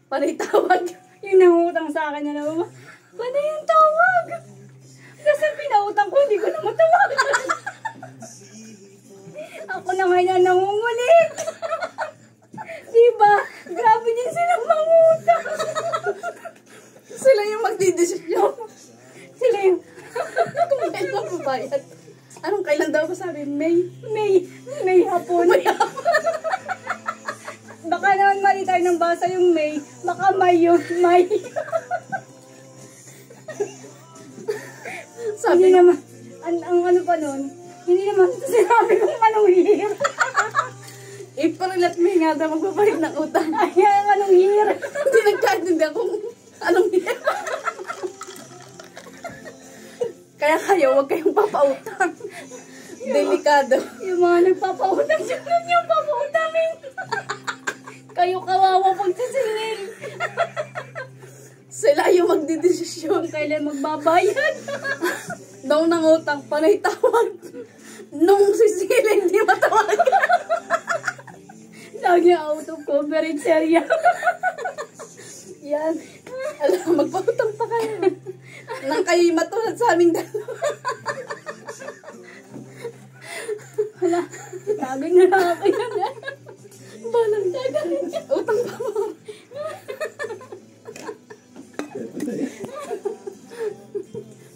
Panay tawag. Yung nangutang sa akin na naman, panay ang tawag. Kasi pinautang ko, hindi ko na matawag. Ako na ngayon nangungulit. Diba? Grabe din silang mangutang. Sila yung magdidesisyon. Sila yung, Kung kailan mababayad. Anong kailan daw ko sabi? May hapon. Baka naman mali tayo ng basa yung May. Baka May yung May. Sabi Hindi naman, ang ano pa nun, hindi naman sinabi kong anong year. April at May nga daw magbabayad ng utang. Ay, anong year. Hindi nagkaintindihan kung anong year. Kaya kayo, huwag kayong papautang. Delikado. Yung mga nagpapautang siya nun yung papautangin. Kayo kawawa pagsisingil. Sila yung magdidesisyon. Kailan magbabayad? Daw ng utang, panay tawag. Nung sisila, hindi matawag. Lagi out of coverage area. Yan. Alam, magpautang pa kayo. Nang kayo matulad sa aming dalawa. Hala, tagay na lang ako yan. Balang tagay.